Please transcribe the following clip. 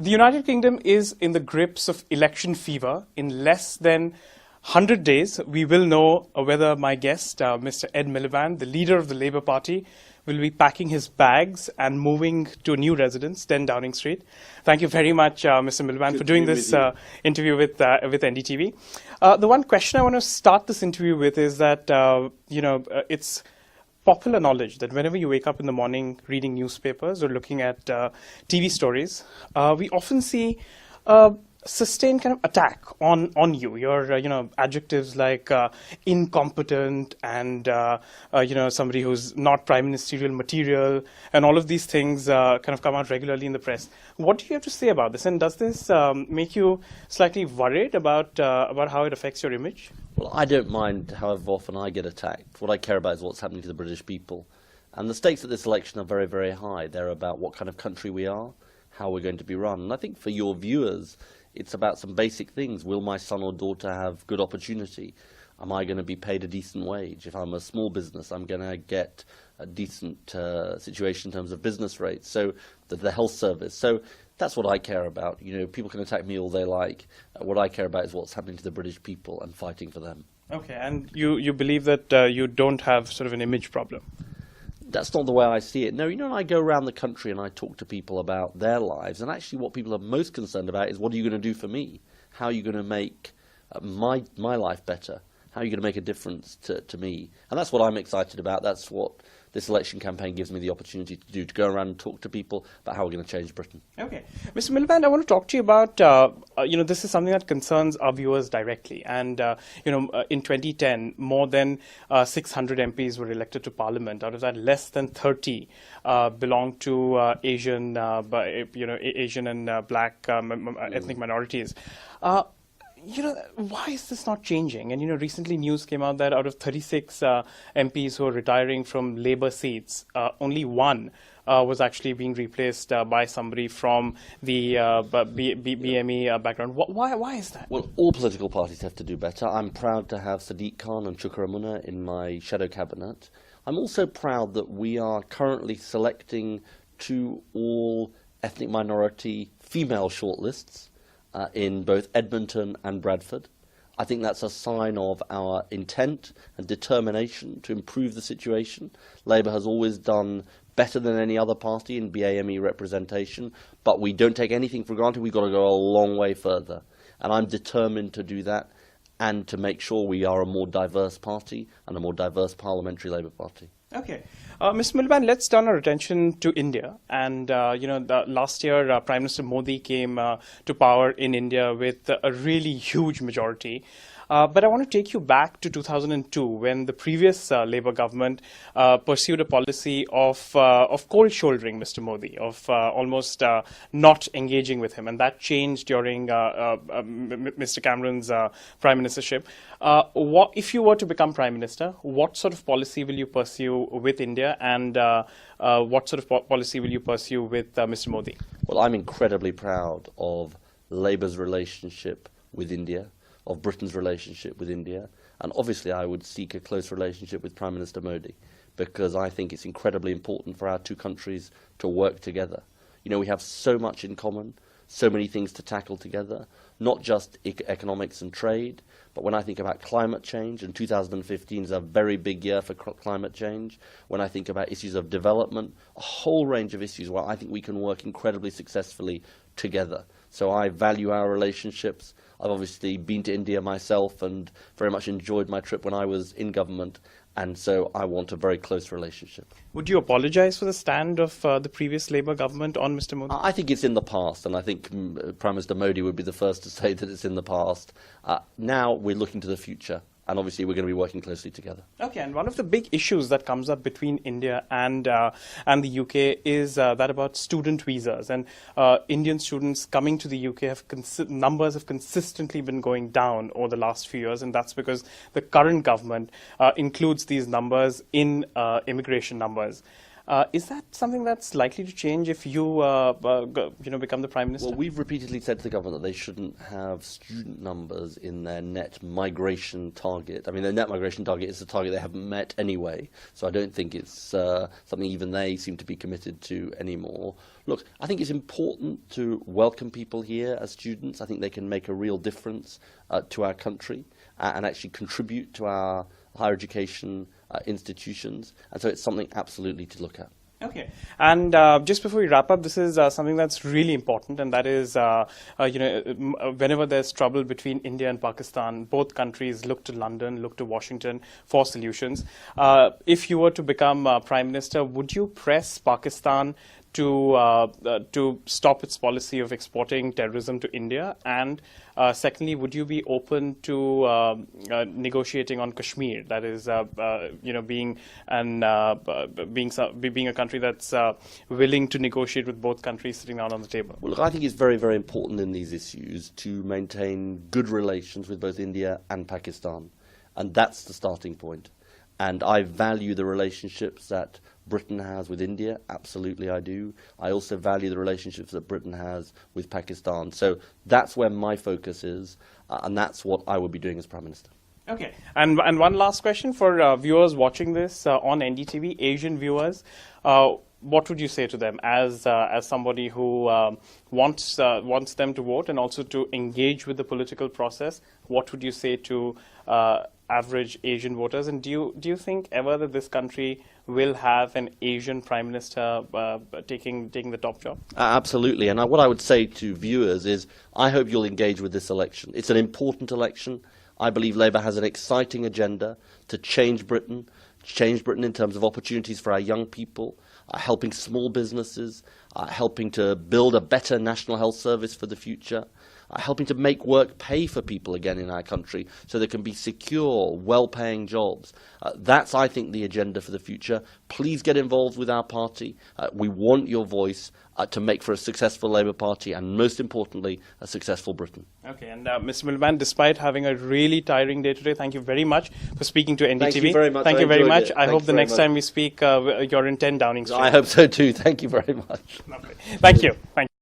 The United Kingdom is in the grips of election fever. In less than 100 days, we will know whether my guest, Mr. Ed Miliband, the leader of the Labour Party, will be packing his bags and moving to a new residence, 10 Downing Street. Thank you very much, Mr. Miliband, for doing this interview with NDTV. The one question I want to start this interview with is that, it's popular knowledge that whenever you wake up in the morning reading newspapers or looking at TV stories, we often see sustained kind of attack on you. Your adjectives like incompetent and somebody who's not prime ministerial material, and all of these things kind of come out regularly in the press. What do you have to say about this, and does this make you slightly worried about how it affects your image? Well, I don't mind however often I get attacked. What I care about is what's happening to the British people. And the stakes at this election are very, very high. They're about what kind of country we are, how we're going to be run. And I think for your viewers, it's about some basic things. Will my son or daughter have good opportunity? Am I going to be paid a decent wage? If I'm a small business, I'm going to get a decent situation in terms of business rates, so the health service. So that's what I care about. People can attack me all they like. What I care about is what's happening to the British people and fighting for them. Okay, and you believe that you don't have sort of an image problem? That's not the way I see it. No, I go around the country and I talk to people about their lives, and actually what people are most concerned about is, what are you going to do for me? How are you going to make my life better? How are you going to make a difference to me? And that's what I'm excited about. That's what this election campaign gives me the opportunity to do, to go around and talk to people about how we're going to change Britain. Okay. Mr. Miliband, I want to talk to you about, this is something that concerns our viewers directly. And, in 2010, more than 600 MPs were elected to Parliament. Out of that, less than 30 belonged to Asian and black ethnic minorities. Why is this not changing? And, recently news came out that out of 36 MPs who are retiring from Labour seats, only one was actually being replaced by somebody from the BME background. Why is that? Well, all political parties have to do better. I'm proud to have Sadiq Khan and Shukar Amuna in my shadow cabinet. I'm also proud that we are currently selecting 2 all ethnic minority female shortlists in both Edmonton and Bradford. I think that's a sign of our intent and determination to improve the situation. Labour has always done better than any other party in BAME representation, but we don't take anything for granted. We've got to go a long way further. And I'm determined to do that and to make sure we are a more diverse party and a more diverse parliamentary Labour Party. Okay. Mr. Miliband, let's turn our attention to India. And, last year, Prime Minister Modi came to power in India with a really huge majority. But I want to take you back to 2002, when the previous Labour government pursued a policy of cold shouldering Mr. Modi, of almost not engaging with him. And that changed during Mr. Cameron's prime ministership. If you were to become Prime Minister, what sort of policy will you pursue with India, and what sort of policy will you pursue with Mr. Modi? Well, I'm incredibly proud of Labour's relationship with India, of Britain's relationship with India, and obviously I would seek a close relationship with Prime Minister Modi, because I think it's incredibly important for our 2 countries to work together. We have so much in common, so many things to tackle together, not just economics and trade, but when I think about climate change, and 2015 is a very big year for climate change, when I think about issues of development, a whole range of issues where I think we can work incredibly successfully together. So I value our relationships. I've obviously been to India myself and very much enjoyed my trip when I was in government, and so I want a very close relationship. Would you apologize for the stand of the previous Labour government on Mr. Modi? I think it's in the past, and I think Prime Minister Modi would be the first to say that it's in the past. Now we're looking to the future, and obviously we're going to be working closely together. Okay, and one of the big issues that comes up between India and the UK is that about student visas, and Indian students coming to the UK numbers have consistently been going down over the last few years, and that's because the current government includes these numbers in immigration numbers. Is that something that's likely to change if you, become the Prime Minister? Well, we've repeatedly said to the government that they shouldn't have student numbers in their net migration target. I mean, their net migration target is a target they haven't met anyway, so I don't think it's something even they seem to be committed to anymore. Look, I think it's important to welcome people here as students. I think they can make a real difference to our country and actually contribute to our higher education institutions, and so it's something absolutely to look at. Okay, and just before we wrap up, this is something that's really important, and that is, whenever there's trouble between India and Pakistan, both countries look to London, look to Washington for solutions. If you were to become Prime Minister, would you press Pakistan to stop its policy of exporting terrorism to India? And secondly, would you be open to negotiating on Kashmir? That is, being a country that's willing to negotiate with both countries sitting down on the table. Well, look, I think it's very, very important in these issues to maintain good relations with both India and Pakistan, and that's the starting point. And I value the relationships that Britain has with India, absolutely I do. I also value the relationships that Britain has with Pakistan. So that's where my focus is, and that's what I will be doing as Prime Minister. Okay, and one last question for viewers watching this on NDTV, Asian viewers. What would you say to them as somebody who wants them to vote and also to engage with the political process? What would you say to average Asian voters? And do you think ever that this country will have an Asian Prime Minister taking the top job? Absolutely. And what I would say to viewers is I hope you'll engage with this election. It's an important election. I believe Labour has an exciting agenda to change Britain in terms of opportunities for our young people, helping small businesses, helping to build a better national health service for the future, helping to make work pay for people again in our country so there can be secure, well-paying jobs. That's, I think, the agenda for the future. Please get involved with our party. We want your voice to make for a successful Labour Party and, most importantly, a successful Britain. Okay, and Mr. Miliband, despite having a really tiring day today, thank you very much for speaking to NDTV. Thank you very much. Thank you very much. I hope the next time we speak, you're in 10 Downing Street. I hope so too. Thank you very much. Okay. Thank you. Thank you.